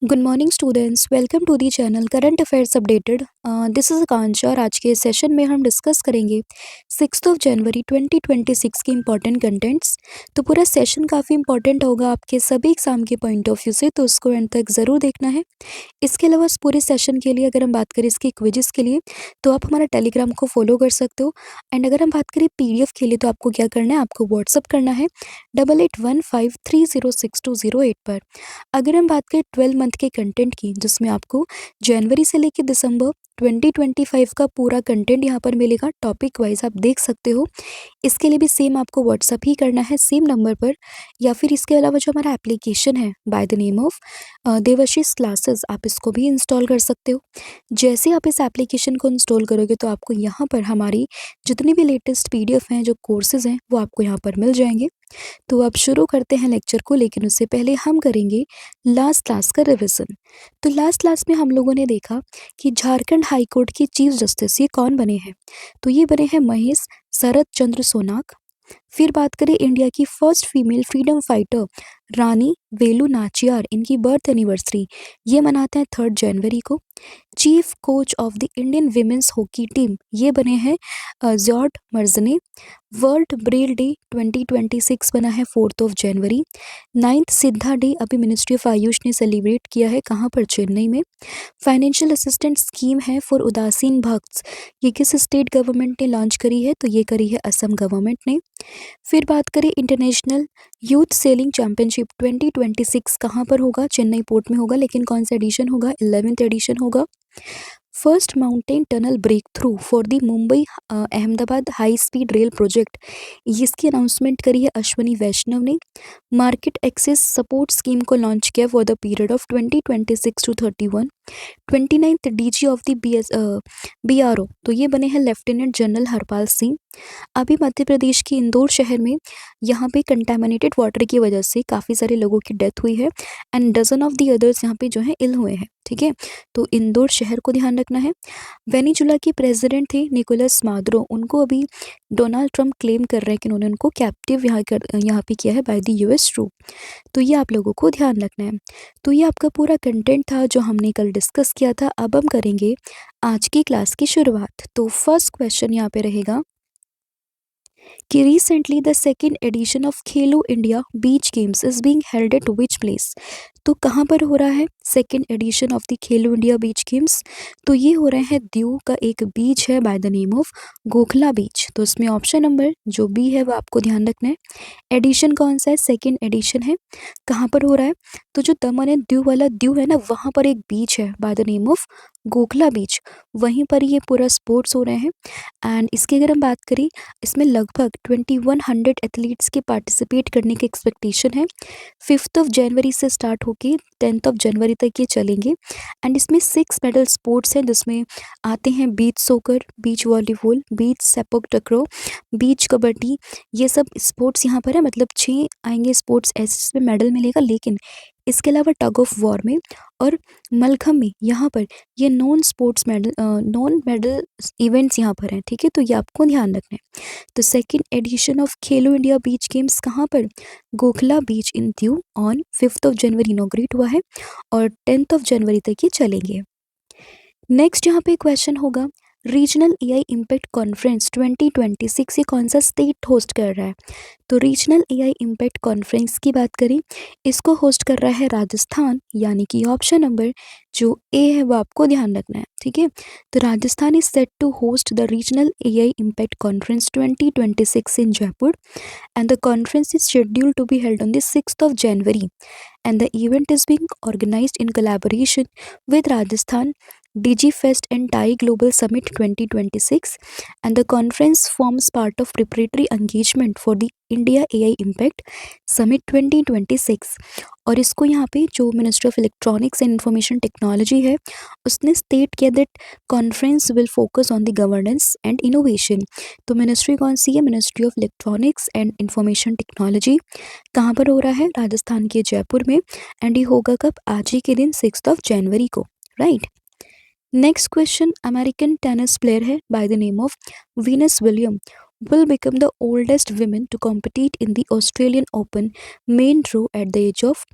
Good morning students, welcome to the channel current affairs updated. This is Akanksha और आज के session में हम डिस्कस करेंगे 6 जनवरी 2026 के इम्पॉर्टेंट कंटेंट्स। तो पूरा सेशन काफ़ी इंपॉर्टेंट होगा आपके सभी एग्जाम के पॉइंट ऑफ व्यू से, तो उसको एंड तक ज़रूर देखना है। इसके अलावा इस पूरे सेशन के लिए अगर हम बात करें इसके क्विज़ेस के लिए, तो आप हमारा टेलीग्राम को फॉलो कर सकते हो। एंड अगर हम बात करें पीडीएफ के लिए, तो आपको क्या करना है, आपको व्हाट्सअप करना है 8815306208 पर। अगर हम बात करें 12 मंथ के कंटेंट की, जिसमें आपको जनवरी से लेकर दिसंबर 2025 का पूरा कंटेंट यहाँ पर मिलेगा, टॉपिक वाइज आप देख सकते हो। इसके लिए भी सेम आपको व्हाट्सअप ही करना है सेम नंबर पर, या फिर इसके अलावा जो हमारा एप्लीकेशन है by the name of Devashish classes, आप इसको भी इंस्टॉल कर सकते हो। जैसे आप इस एप्लीकेशन को इंस्टॉल करोगे, तो आपको यहाँ पर हमारी जितनी भी लेटेस्ट पीडीएफ हैं, जो कोर्सेज हैं, वो आपको यहाँ पर मिल जाएंगे। तो अब शुरू करते हैं लेक्चर को, लेकिन उससे पहले हम करेंगे लास्ट क्लास का रिवीजन। तो लास्ट क्लास में हम लोगों ने देखा कि झारखंड हाई कोर्ट की चीफ जस्टिस ये कौन बने हैं। तो ये बने हैं महेश शरद चंद्र सोनाक। फिर बात करें इंडिया की first female freedom fighter Rani Velu Nachiyar, इनकी बर्थ एनिवर्सरी ये मनाते हैं 3 जनवरी को। Chief coach of the Indian women's hockey team ये बने हैं जॉर्ज मर्जने। वर्ल्ड ब्रेल डे 2026 बना है 4 जनवरी। 9th सिद्धा डे अभी मिनिस्ट्री ऑफ आयुष ने सेलिब्रेट किया है, कहाँ पर, चेन्नई में। फाइनेंशियल असिस्टेंट स्कीम है फॉर उदासीन भक्त्स, ये किस स्टेट गवर्नमेंट ने लॉन्च करी है, तो ये करी है असम गवर्नमेंट ने। फिर बात करें इंटरनेशनल यूथ सेलिंग चैंपियनशिप 2026 कहाँ पर होगा, चेन्नई पोर्ट में होगा, लेकिन कौन सा एडिशन होगा, 11th एडिशन होगा। First mountain tunnel break through for the Mumbai Ahmedabad high speed rail project, इसकी अनाउंसमेंट करी है अश्वनी वैष्णव ने। मार्केट एक्सेस सपोर्ट स्कीम को लॉन्च किया for the period of 2026 to 31। 29th DG of the BRO, तो ये बने हैं लेफ्टिनेंट जनरल हरपाल सिंह। अभी मध्य प्रदेश के इंदौर शहर में यहाँ पे कंटामिनेटेड वाटर की वजह से काफ़ी सारे लोगों की डेथ हुई है, and dozen of the others यहाँ पे जो है इल हुए हैं, ठीक है। तो इंदौर शहर को ध्यान रखना है। वेनेजुला के प्रेसिडेंट थे निकोलस मादुरो, उनको अभी डोनाल्ड ट्रंप क्लेम कर रहे हैं कि उन्होंने उनको कैप्टिव यहाँ पे किया है बाय द यूएस ट्रूप। तो ये आप लोगों को ध्यान रखना है। तो ये आपका पूरा कंटेंट था जो हमने कल डिस्कस किया था। अब हम करेंगे आज की क्लास की शुरुआत। तो फर्स्ट क्वेश्चन यहाँ पे रहेगा कि recently the second edition of Khelo India beach games is being held at which place. तो कहाँ पर हो रहा है second edition of the Khelo India beach games, तो ये हो रहे हैं दीव का एक बीच है by the name of Gokhla बीच। तो इसमें ऑप्शन नंबर जो बी है वो आपको ध्यान रखना है। एडिशन कौन सा है, सेकेंड एडिशन है। कहाँ पर हो रहा है, तो जो दमन एंड दीव वाला दीव है ना, वहाँ पर एक बीच है by the name of Gokhla बीच, वहीं पर ये पूरा स्पोर्ट्स हो रहे हैं। एंड इसकी अगर हम बात करें, इसमें लगभग 2100 एथलीट्स के पार्टिसिपेट करने की एक्सपेक्टेशन है। 5 जनवरी से स्टार्ट होके 10 जनवरी तक ये चलेंगे। एंड इसमें 6 मेडल स्पोर्ट्स हैं, जिसमें आते हैं बीच सोकर, बीच वॉलीबॉल, बीच सेपक टकरो, बीच कबड्डी, ये सब स्पोर्ट्स यहाँ पर है। मतलब 6 आएंगे स्पोर्ट्स ऐसे जिसमें मेडल मिलेगा, लेकिन इसके अलावा टग ऑफ वॉर में और मलखम में यहाँ पर ये नॉन मेडल इवेंट्स यहाँ पर हैं, ठीक है। तो ये आपको ध्यान रखना है। तो second edition of Khelo India beach games कहाँ पर, गोखला बीच इन दीव ऑन 5 जनवरी इनॉग्रेट हुआ है और 10 जनवरी तक ये चलेंगे। नेक्स्ट यहाँ पे क्वेश्चन होगा, रीजनल एआई इम्पैक्ट कॉन्फ्रेंस 2026 ये कौन सा स्टेट होस्ट कर रहा है। तो रीजनल एआई इम्पैक्ट कॉन्फ्रेंस की बात करें, इसको होस्ट कर रहा है राजस्थान, यानी कि ऑप्शन नंबर जो ए है वो आपको ध्यान रखना है, ठीक है। तो Rajasthan is set to host the regional AI impact conference 2026 in Jaipur, and the conference is scheduled to be held on the 6th of January, and the event is being organized in collaboration with Rajasthan DigiFest and TIE Global Summit 2026, and the conference forms part of preparatory engagement for the India AI Impact Summit 2026। और इसको यहाँ पे जो ministry of electronics and information technology है, उसने state किया that conference will focus on the governance and innovation. तो ministry कौन सी है, ministry of electronics and information technology. कहाँ पर हो रहा है, राजस्थान के जयपुर में। एंड ये होगा कब, आज ही के दिन 6 जनवरी को, right. Next question, American tennis player है by the name of Venus William will become the oldest women to compete in the Australian Open main draw at the age of,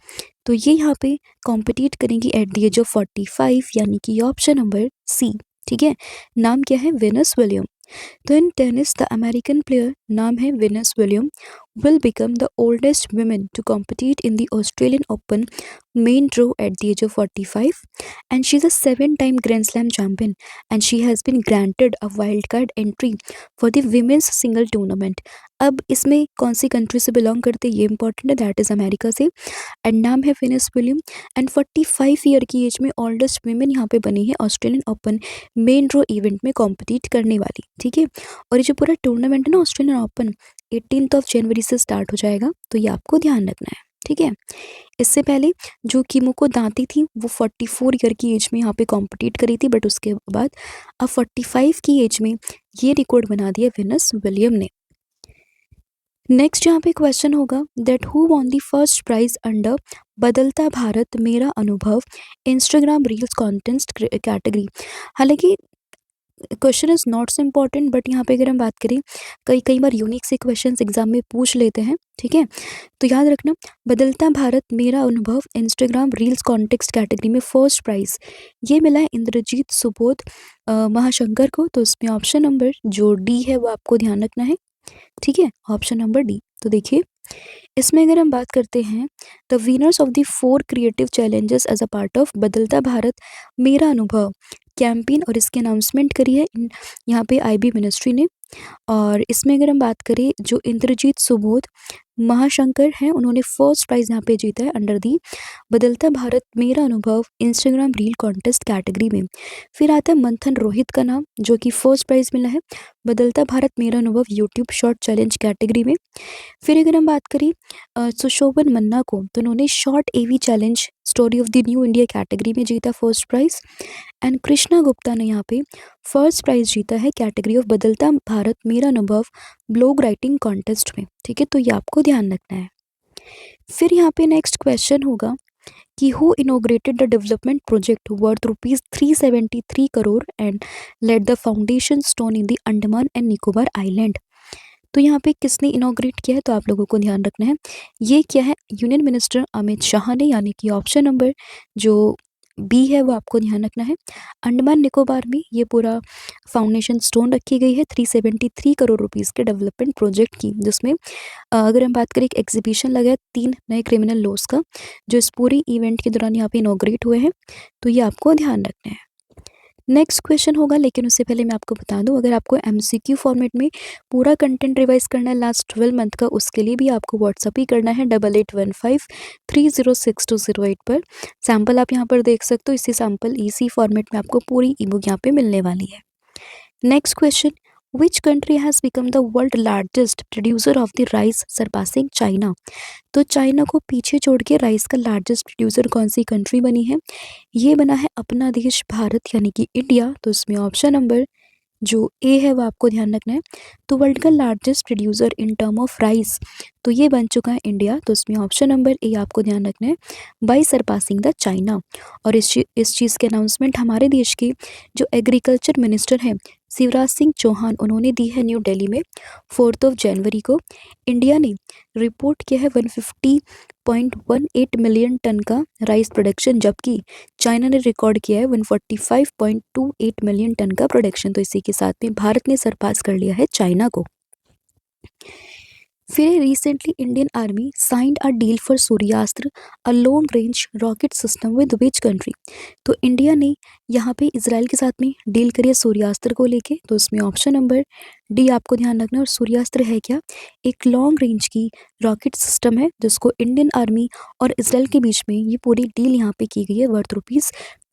तो ये यहाँ पे कॉम्पिटिट करेंगी एट द एज ऑफ 45, यानी कि option number C. ठीक है, नाम क्या है? Venus William. तो in tennis the American player, नाम है Venus William, will become the oldest women to compete in the Australian Open main draw at the age of 45, and she's a 7-time Grand Slam champion, and she has been granted a wildcard entry for the women's single tournament. अब इसमें कौन सी country से belong करते हैं ये important है, that is America से, and नाम है वेनस विलियम, एंड 45 ईयर की एज में ओल्डेस्ट वीमेन यहाँ पे बनी है Australian open main draw event में कॉम्पिटिट करने वाली। ठीक है, और ये जो पूरा टूर्नामेंट है ना ऑस्ट्रेलियन ओपन 18 जनवरी से स्टार्ट हो जाएगा, तो ये आपको ध्यान रखना है। ठीक है, इससे पहले जो कीमोको दांती थी वो 44 ईयर की एज में यहाँ पे कॉम्पिटिट करी थी, बट उसके बाद अब 45 की एज में ये रिकॉर्ड बना दिया वेनस विलियम ने। नेक्स्ट यहाँ पे क्वेश्चन होगा that who won the first prize under बदलता भारत मेरा अनुभव इंस्टाग्राम रील्स कॉन्टेंट कैटेगरी। हालांकि question is not so important, but यहाँ पे अगर हम बात करें कई बार यूनिक से क्वेश्चन एग्जाम में पूछ लेते हैं। ठीक है, तो याद रखना बदलता भारत मेरा अनुभव इंस्टाग्राम रील्स कॉन्टेक्स्ट कैटेगरी में फर्स्ट प्राइज ये मिला है इंद्रजीत सुबोध महाशंकर को। तो इसमें ऑप्शन नंबर जो डी है वो आपको ध्यान रखना है। ठीक है, ऑप्शन नंबर डी। तो देखिए इसमें अगर हम बात करते हैं the winners of the 4 creative challenges as a part of बदलता भारत मेरा अनुभव कैंपेन, और इसकी अनाउंसमेंट करी है यहाँ पे आईबी मिनिस्ट्री ने। और इसमें अगर हम बात करें जो इंद्रजीत सुबोध महाशंकर हैं उन्होंने फर्स्ट प्राइज़ यहाँ पे जीता है अंडर दी बदलता भारत मेरा अनुभव इंस्टाग्राम रील कॉन्टेस्ट कैटेगरी में। फिर आता है मंथन रोहित का नाम जो कि फर्स्ट प्राइज़ मिला है बदलता भारत मेरा अनुभव यूट्यूब शॉर्ट चैलेंज कैटेगरी में। फिर अगर हम बात करें सुशोभन मन्ना को, तो उन्होंने short AV challenge story of the new India category में जीता first prize. And Krishna Gupta ने यहाँ पे फर्स्ट प्राइज़ जीता है कैटेगरी ऑफ बदलता भारत मेरा अनुभव ब्लॉग राइटिंग कॉन्टेस्ट में। ठीक है, तो ये आपको ध्यान रखना है। फिर यहाँ पे नेक्स्ट क्वेश्चन होगा कि who inaugurated the development project worth ₹373 crore and let the foundation stone in the Andaman and Nicobar island. तो यहाँ पे किसने इनोग्रेट किया है, तो आप लोगों को ध्यान रखना है ये क्या है, यूनियन मिनिस्टर अमित शाह ने, यानी कि ऑप्शन नंबर जो बी है वो आपको ध्यान रखना है। अंडमान निकोबार में ये पूरा फाउंडेशन स्टोन रखी गई है 373 करोड़ रुपीज़ के डेवलपमेंट प्रोजेक्ट की, जिसमें अगर हम बात करें एक एग्जीबिशन लगा है 3 नए क्रिमिनल लॉस का जो इस पूरी इवेंट के दौरान यहाँ पे इनोग्रेट हुए हैं, तो ये आपको ध्यान रखना है। नेक्स्ट क्वेश्चन होगा, लेकिन उससे पहले मैं आपको बता दूं अगर आपको एमसीक्यू फॉर्मेट में पूरा कंटेंट रिवाइज करना है लास्ट 12 मंथ का, उसके लिए भी आपको व्हाट्सअप ही करना है 8815306208 पर। सैम्पल आप यहाँ पर देख सकते हो, इसी सैम्पल इसी फॉर्मेट में आपको पूरी ई बुक यहाँ पे मिलने वाली है। Next question, which country has become the world largest producer of the rice surpassing China. तो चाइना को पीछे छोड़ के राइस का लार्जेस्ट प्रोड्यूसर कौन सी कंट्री बनी है, ये बना है अपना देश भारत यानी कि इंडिया। तो इसमें ऑप्शन नंबर जो ए है वो आपको ध्यान रखना है। तो वर्ल्ड का largest producer in term of rice तो ये बन चुका है इंडिया। तो इसमें ऑप्शन नंबर ए आपको ध्यान रखना है बाई सरपासिंग द चाइना। और इस चीज़ के अनाउंसमेंट हमारे देश के जो एग्रीकल्चर मिनिस्टर हैं शिवराज सिंह चौहान उन्होंने दी है न्यू दिल्ली में 4 जनवरी को। इंडिया ने रिपोर्ट किया है 150.18 मिलियन टन का राइस प्रोडक्शन, जबकि चाइना ने रिकॉर्ड किया है 145.28 मिलियन टन का प्रोडक्शन। तो इसी के साथ में भारत ने सरपास कर लिया है चाइना को। फिर recently Indian army signed a deal for Suryastra a long range rocket system with which country. तो इंडिया ने यहाँ पे इसराइल के साथ में डील करी है सूर्यास्त्र को लेके। तो इसमें ऑप्शन नंबर डी आपको ध्यान रखना है। और सूर्यास्त्र है क्या, एक लॉन्ग रेंज की रॉकेट सिस्टम है जिसको इंडियन आर्मी और इसराइल के बीच में ये पूरी डील यहाँ पे की गई है वर्थ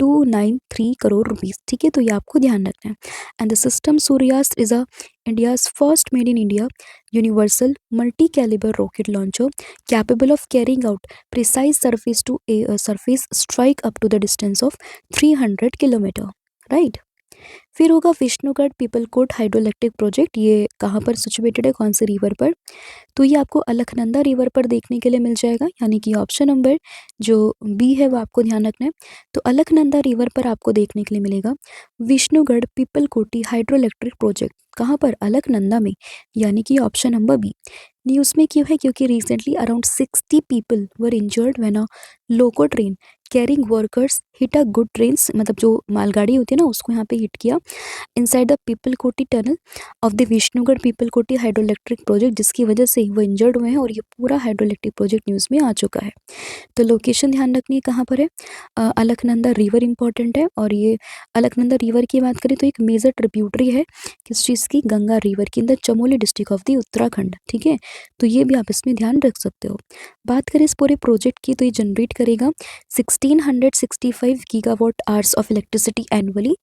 ₹293 करोड़ रुपीज़। ठीक है, तो ये आपको ध्यान रखना है। And the system Suryastra is a India's first made in India universal multi-caliber rocket launcher capable of carrying out precise surface to surface strike up to the distance of 300 kilometre, right. फिर होगा विष्णुगढ़ पीपलकोट हाइड्रोइलेक्ट्रिक प्रोजेक्ट, ये कहाँ पर situated है, कौन से river पर, तो ये आपको अलकनंदा रिवर पर देखने के लिए मिल जाएगा, यानी कि ऑप्शन नंबर जो बी है वो आपको ध्यान रखना है। तो अलकनंदा रिवर पर आपको देखने के लिए मिलेगा विष्णुगढ़ पीपलकोटी हाइड्रोइलेक्ट्रिक प्रोजेक्ट, कहाँ पर, अलकनंदा में, यानी कि ऑप्शन नंबर बी। न्यूज़ में क्यों है? क्योंकि recently around 60 people were injured when a loco train carrying workers hit a good trains, मतलब जो मालगाड़ी होती है ना उसको यहाँ पे हिट किया इनसाइड द पीपल कोटी tunnel of the Vishnugarh people कोटी हाइड्रो इलेक्ट्रिक प्रोजेक्ट, जिसकी वजह से वो इंजर्ड हुए हैं और ये पूरा हाइड्रो इलेक्ट्रिक प्रोजेक्ट न्यूज़ में आ चुका है। तो लोकेशन ध्यान रखनी है कहाँ पर है। अलकनंदा रिवर इंपॉर्टेंट है, और ये अलकनंदा रिवर की बात करें तो एक मेजर ट्रिब्यूटरी है किस चीज़ की, गंगा रिवर की, in the Chamoli district of the Uttarakhand. ठीक है, तो ये भी आप इसमें ध्यान रख सकते हो। बात करें इस पूरे प्रोजेक्ट की तो ये जनरेट करेगा 1665 gigawatt hours of electricity annually,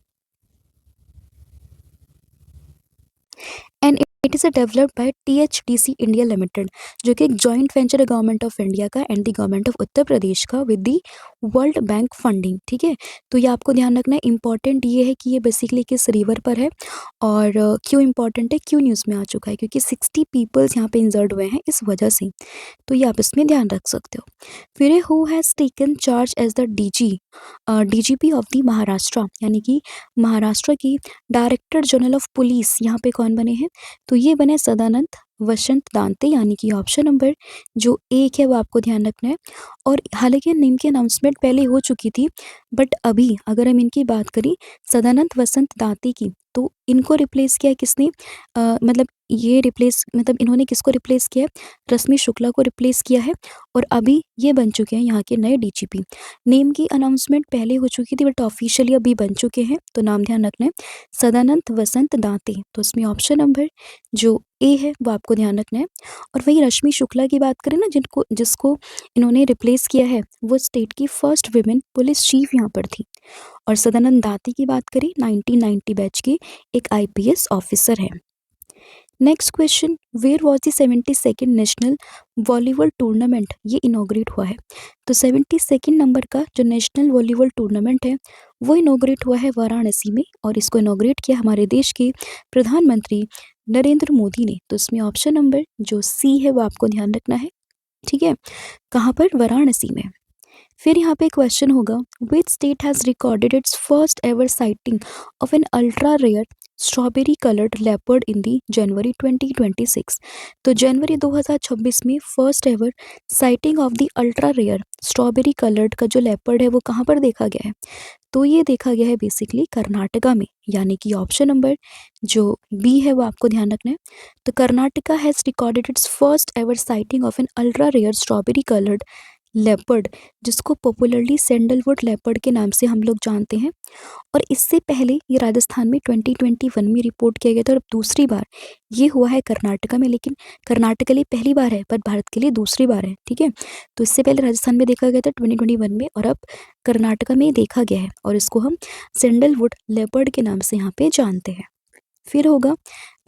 and it is developed by THDC India limited, जो कि एक जॉइंट वेंचर है गवर्नमेंट ऑफ इंडिया का and the government of Uttar Pradesh का with the world bank funding. ठीक है, तो ये आपको ध्यान रखना है। इंपॉर्टेंट ये है कि ये बेसिकली किस रिवर पर है, और क्यों इंपॉर्टेंट है, क्यों न्यूज़ में आ चुका है, क्योंकि 60 पीपल्स यहाँ पे इंजर्ड हुए हैं इस वजह से। तो ये आप इसमें ध्यान रख सकते हो। फिर है who has taken charge as the DGP of the Maharashtra, यानी कि महाराष्ट्र की डायरेक्टर जनरल ऑफ पुलिस यहाँ पे कौन बने हैं, तो ये बने सदानंद वसंत दांते, यानी कि ऑप्शन नंबर जो एक है वो आपको ध्यान रखना है। और हालांकि नेम की अनाउंसमेंट पहले हो चुकी थी, बट अभी अगर हम इनकी बात करें सदानंद वसंत दांते की, तो इनको रिप्लेस किया है किसने, मतलब ये रिप्लेस मतलब इन्होंने किसको रिप्लेस किया है, रश्मि शुक्ला को रिप्लेस किया है, और अभी ये बन चुके हैं यहाँ के नए DGP। नेम की अनाउंसमेंट पहले हो चुकी थी बट ऑफिशियली अभी बन चुके हैं, तो नाम ध्यान रखना है सदानंद वसंत दांते। तो इसमें ऑप्शन नंबर जो ए है वो आपको ध्यान रखना है। और वही रश्मि शुक्ला की बात करें ना, जिसको इन्होंने रिप्लेस किया है, वो स्टेट की फर्स्ट वुमेन पुलिस चीफ यहाँ पर थी। और सदानंद दांती की बात करें 1990 बैच की एक IPS ऑफिसर है। Next question, where was the 72nd national volleyball tournament, ये इनॉग्रेट हुआ है। तो 72nd नंबर का जो नेशनल वॉलीबॉल टूर्नामेंट है वो इनॉग्रेट हुआ है वाराणसी में, और इसको इनॉग्रेट किया हमारे देश के प्रधानमंत्री नरेंद्र मोदी ने। तो इसमें ऑप्शन नंबर जो C है वो आपको ध्यान रखना है। ठीक है, कहाँ पर, वाराणसी में। फिर यहाँ पे क्वेश्चन होगा, which state has recorded its first ever sighting of an ultra rare strawberry coloured leopard in the January 2026। तो जनवरी 2026 में first ever sighting of the ultra rare strawberry coloured का जो लेपर्ड है वो कहाँ पर देखा गया है, तो ये देखा गया है बेसिकली कर्नाटका में, यानी कि ऑप्शन नंबर जो B है वो आपको ध्यान रखना है। तो Karnataka has recorded its first ever sighting of an ultra rare strawberry coloured leopard, जिसको पॉपुलरली सैंडलवुड लेपर्ड के नाम से हम लोग जानते हैं। और इससे पहले ये राजस्थान में 2021 में रिपोर्ट किया गया था, और अब दूसरी बार ये हुआ है कर्नाटका में, लेकिन कर्नाटक के लिए पहली बार है पर भारत के लिए दूसरी बार है। ठीक है, तो इससे पहले राजस्थान में देखा गया था 2021 में, और अब कर्नाटका में देखा गया है, और इसको हम सैंडलवुड लेपर्ड के नाम से यहाँ पे जानते हैं। फिर होगा,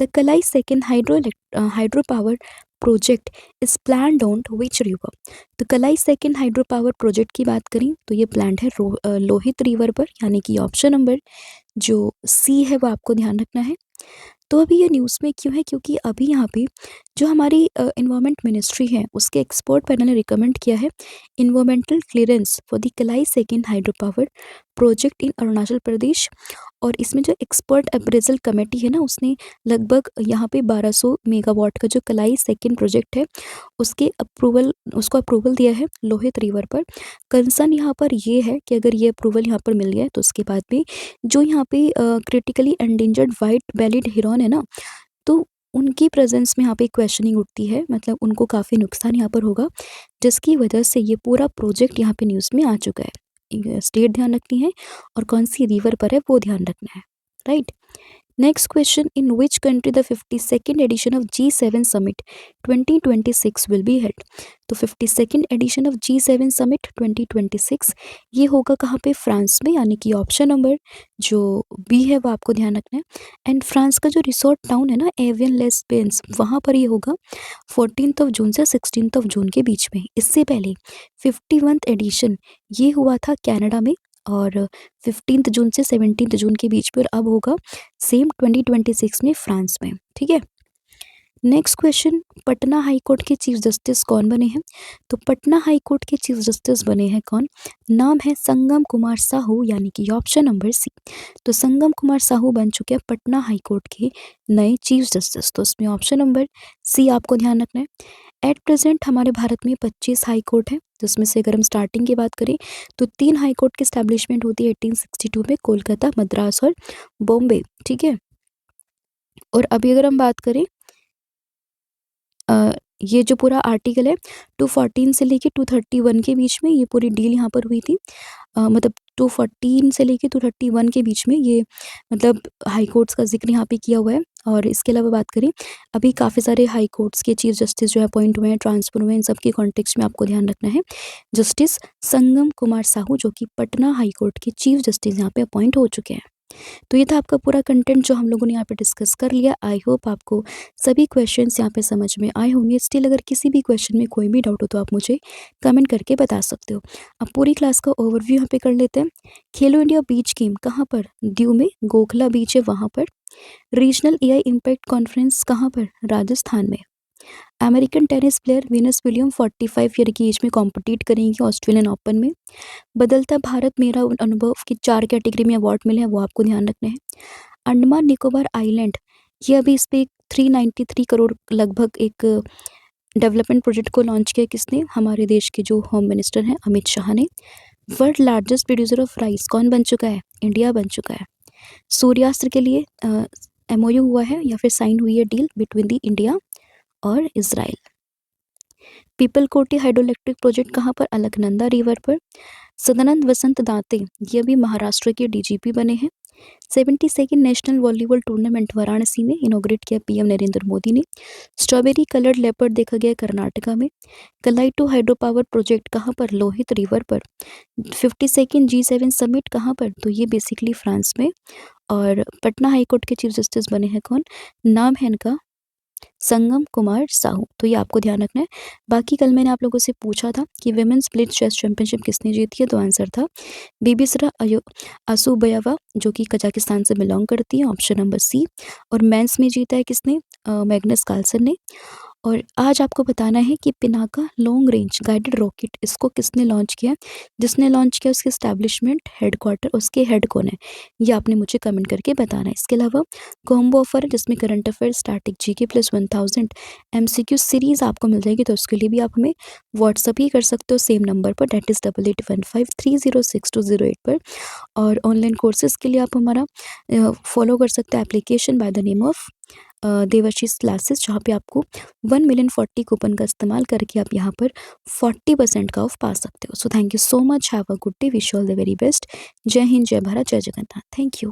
the Kalai second hydro power project is plan on which river. तो कलाई सेकेंड हाइड्रो पावर प्रोजेक्ट की बात करें तो ये प्लान है लोहित रिवर पर, यानी कि ऑप्शन नंबर जो C है वो आपको ध्यान रखना है। तो अभी ये न्यूज़ में क्यों है, क्योंकि अभी यहाँ पे जो हमारी इन्वायरमेंट मिनिस्ट्री है उसके एक्सपर्ट पैनल ने रिकमेंड किया है environmental clearance for the Kalai second hydro power project in Arunachal Pradesh. और इसमें जो एक्सपर्ट अप्रेजल कमेटी है ना, उसने लगभग यहाँ पे 1200 मेगावाट का जो कलाई सेकेंड प्रोजेक्ट है उसको अप्रूवल दिया है लोहित रिवर पर। कंसर्न यहाँ पर ये है कि अगर ये अप्रूवल यहाँ पर मिल गया तो उसके बाद भी जो यहाँ पे क्रिटिकली एंडेंजर्ड वाइट बेलिड हिरन है ना, तो उनकी प्रेजेंस में यहाँ पे क्वेश्चनिंग उठती है, मतलब उनको काफ़ी नुकसान यहाँ पर होगा, जिसकी वजह से ये पूरा प्रोजेक्ट यहाँ पे न्यूज़ में आ चुका है। स्टेट ध्यान रखनी है और कौन सी रिवर पर है वो ध्यान रखना है, right. Next question, in which country the 52nd edition of G7 summit 2026 will be held. तो 52nd edition of G7 summit 2026 ये होगा कहाँ पे, फ्रांस में, यानी कि ऑप्शन नंबर जो B है वो आपको ध्यान रखना है। एंड फ्रांस का जो रिसोर्ट टाउन है ना, एवियन लेस पेंस, वहाँ पर ये होगा 14 जून से 16 जून के बीच में। इससे पहले 51st एडिशन ये हुआ था कनाडा में, और 15 जून से 17 जून के बीच में, और अब होगा सेम 2026 में फ्रांस में। ठीक है, next question, Patna high court के चीफ जस्टिस कौन बने हैं? तो पटना हाई कोर्ट के चीफ जस्टिस बने हैं कौन? नाम है संगम कुमार साहू, यानी कि ऑप्शन नंबर सी। तो संगम कुमार साहू बन चुके हैं पटना हाई कोर्ट के नए चीफ जस्टिस। तो इसमें ऑप्शन नंबर सी आपको ध्यान रखना है। एट प्रेजेंट हमारे भारत में 25 हाई कोर्ट है, जिसमें से अगर हम स्टार्टिंग की बात करें तो 3 हाई कोर्ट की स्टैब्लिशमेंट होती है 1862 में, कोलकाता, मद्रास और बॉम्बे। ठीक है। और अभी अगर हम बात करें ये जो पूरा आर्टिकल है 214 से लेके 231 के बीच में ये पूरी डील यहाँ पर हुई थी। मतलब 214 से लेके 231 के बीच में ये मतलब हाई कोर्ट्स का ज़िक्र यहाँ पे किया हुआ है। और इसके अलावा बात करें, अभी काफ़ी सारे हाई कोर्ट्स के चीफ जस्टिस जो है अपॉइंट हुए हैं, ट्रांसफ़र हुए हैं, इन सब के कॉन्टेक्स्ट में आपको ध्यान रखना है। जस्टिस संगम कुमार साहू जो कि पटना हाई कोर्ट के चीफ जस्टिस यहाँ पे अपॉइंट हो चुके हैं। तो ये था आपका पूरा कंटेंट जो हम लोगों ने यहाँ पे डिस्कस कर लिया। आई होप आपको सभी क्वेश्चंस यहाँ पे समझ में आए होंगे। स्टिल अगर किसी भी क्वेश्चन में कोई भी डाउट हो तो आप मुझे कमेंट करके बता सकते हो। अब पूरी क्लास का ओवरव्यू यहाँ पे कर लेते हैं। खेलो इंडिया बीच गेम कहाँ पर? दीव में, गोखला बीच है वहाँ पर। रीजनल एआई इम्पैक्ट कॉन्फ्रेंस कहाँ पर? राजस्थान में। American tennis player Venus William 45 year की एज में कॉम्पिटिट करेंगी ऑस्ट्रेलियन ओपन में। बदलता भारत मेरा अनुभव की 4 कैटेगरी में अवार्ड मिले हैं, वो आपको ध्यान रखने हैं। अंडमान निकोबार आइलैंड, ये अभी इस पे 393 करोड़ लगभग एक डेवलपमेंट प्रोजेक्ट को लॉन्च किया किसने? हमारे देश के जो होम मिनिस्टर हैं अमित शाह ने। World largest producer of rice कौन बन चुका है? इंडिया बन चुका है। सूर्यास्त्र के लिए एमओयू हुआ है या फिर साइन हुई है डील बिटवीन दी इंडिया और Israel. Pipalkoti hydro electric project कहाँ पर? अलकनंदा रिवर पर। सदानंद वसंत दाते, ये अभी महाराष्ट्र के डीजीपी बने हैं। 72nd national volleyball tournament Varanasi में इनॉग्रेट किया पीएम नरेंद्र मोदी ने। स्ट्रॉबेरी कलर्ड लेपर्ड देखा गया कर्नाटका में। कलाइटो हाइड्रो पावर प्रोजेक्ट कहाँ पर? लोहित रिवर पर। 52nd G7 समिट कहाँ पर? तो ये बेसिकली फ्रांस में। और पटना हाईकोर्ट के चीफ जस्टिस बने हैं कौन? नाम है इनका संगम कुमार साहू। तो ये आपको ध्यान रखना है। बाकी कल मैंने आप लोगों से पूछा था कि विमेंस ब्लिट्ज चेस चैंपियनशिप किसने जीती है, तो आंसर था बीबिसरा असुबयावा जो कि कजाकिस्तान से बिलोंग करती है, ऑप्शन नंबर सी। और मेंस में जीता है किसने? मैग्नस कार्लसन ने। और आज आपको बताना है कि Pinaka long range guided rocket इसको किसने लॉन्च किया? जिसने लॉन्च किया उसके एस्टैब्लिशमेंट हेडक्वार्टर, उसके हेड कौन है, ये आपने मुझे कमेंट करके बताना है। इसके अलावा कॉम्बो ऑफर है जिसमें current affair, static GK plus 1000 MCQ series आपको मिल जाएगी। तो उसके लिए भी आप हमें व्हाट्सअप ही कर सकते हो सेम नंबर पर, डेट इज़ 8815306208 पर। और ऑनलाइन कोर्सेज के लिए आप हमारा फॉलो कर सकते हो application by the name of Devashish classes, जहाँ पे आपको 1,040,000 कूपन का इस्तेमाल करके आप यहाँ पर 40% का ऑफ पा सकते हो। So thank you so much, have a good day, wish all the very best. जय हिंद, जय भारत, जय जगन्नाथ। Thank you.